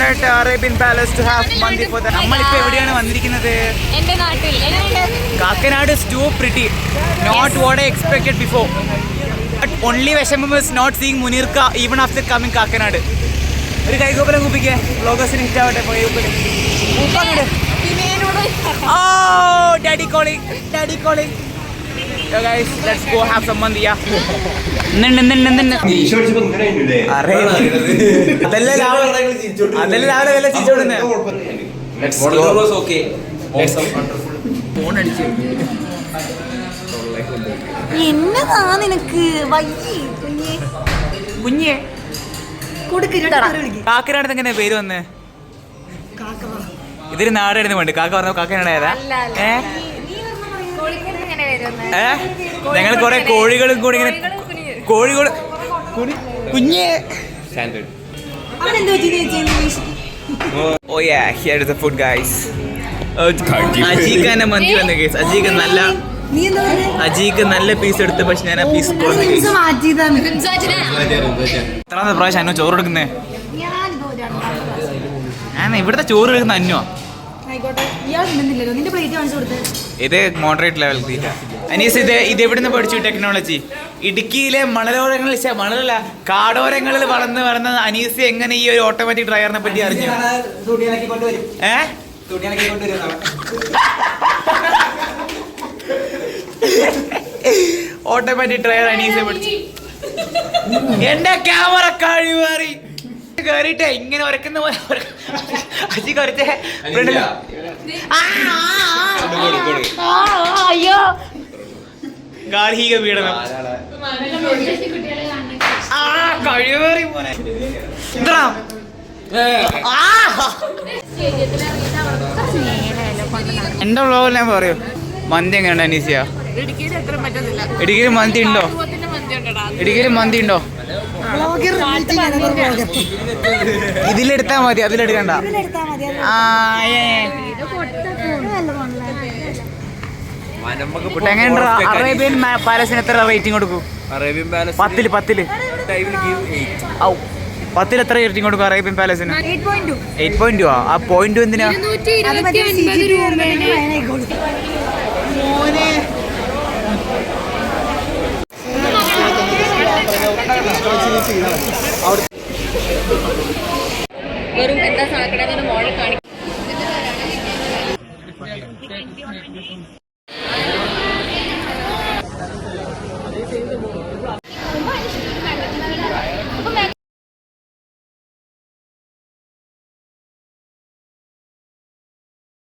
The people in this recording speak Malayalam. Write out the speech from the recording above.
at Arabian Palace to have mandi for the. നമ്മളിപ്പോൾ എവിടെയാണ് വന്നിരിക്കുന്നത്? എൻ്റെ നാട്ടിൽ. Kakinadu is too pretty. Not what I expected before. But only Veshamam is not seeing Munirka even after coming Kakinadu. ഒരു കൈകോപ്പലം കുപ്പിക്കേ വ്ളോഗേഴ്സിന് ഇഷ്ടമാവട്ടെ പോയി Oh, daddy calling. So guys, let's go have some mandi. എന്നതാ നിനക്ക് കുഞ്ഞേ കാക്കനാട് എങ്ങനെ പേര് വന്ന്? ഇതൊരു നാടായിരുന്നു വേണ്ടി കാക്ക പറഞ്ഞ കാക്കനാടേതാ? ഞങ്ങൾ കൊറേ കോഴികളും കൂടി ഇങ്ങനെ കോഴികൾ കുഞ്ഞേ. Oh yeah, here is the food guys. അജീഖാന്റെ മന്തി വന്ന കേസ്. അജീക്ക് നല്ല പീസ് എടുത്ത്, പക്ഷെ ഞാൻ ആ പീസ് എത്രാമത്തെ പ്രാവശ്യം അന്നോ ചോറ് എടുക്കുന്നേ? ഞാൻ ഇവിടുത്തെ ചോറ് എടുക്കുന്ന അന്നോ. ഇത് മോഡറേറ്റ് ലെവൽ തീറ്റ. അനീസ് ഇത് എവിടുന്ന് പഠിച്ചു ടെക്നോളജി? ഇടുക്കിയിലെ മണലല്ല കാടോരങ്ങളിൽ വളർന്ന അനീസ് എങ്ങനെ ഈ ഒരു ഓട്ടോമാറ്റിക് ഡ്രയറിനെ പറ്റി അറിഞ്ഞു? ഓട്ടോമാറ്റിക് ഡ്രയർ അനീസെ പഠിച്ചു. എന്റെ ക്യാമറ കഴിവേറി കേറിട്ടെ ഇങ്ങനെ ഉരക്കുന്ന പോലെ അജി കുറച്ചേ അയ്യോ ഗാർഹിക പീഡനം. കഴിവേറി പോലെ എന്റെ വ്ളോഗിൽ ഞാൻ പറയൂ മന്തി എങ്ങനെയുണ്ട് അനീസിയ? ഇടുക്കിയിൽ മന്തി ഉണ്ടോ? ഇതിലെടുത്താ മതി, അതിലെടുക്കണ്ട. എങ്ങനെയുണ്ട്? അറേബ്യൻ പാലസിന് എത്ര റേറ്റിംഗ് കൊടുക്കും? 10 10 എത്ര റേറ്റിംഗ് കൊടുക്കും അറേബ്യൻ പാലസിന്? 8.2. ആ പോയിന്റ് എന്തിനാ? വെറും എന്താ സാധനം മോളിൽ കാണിക്കും.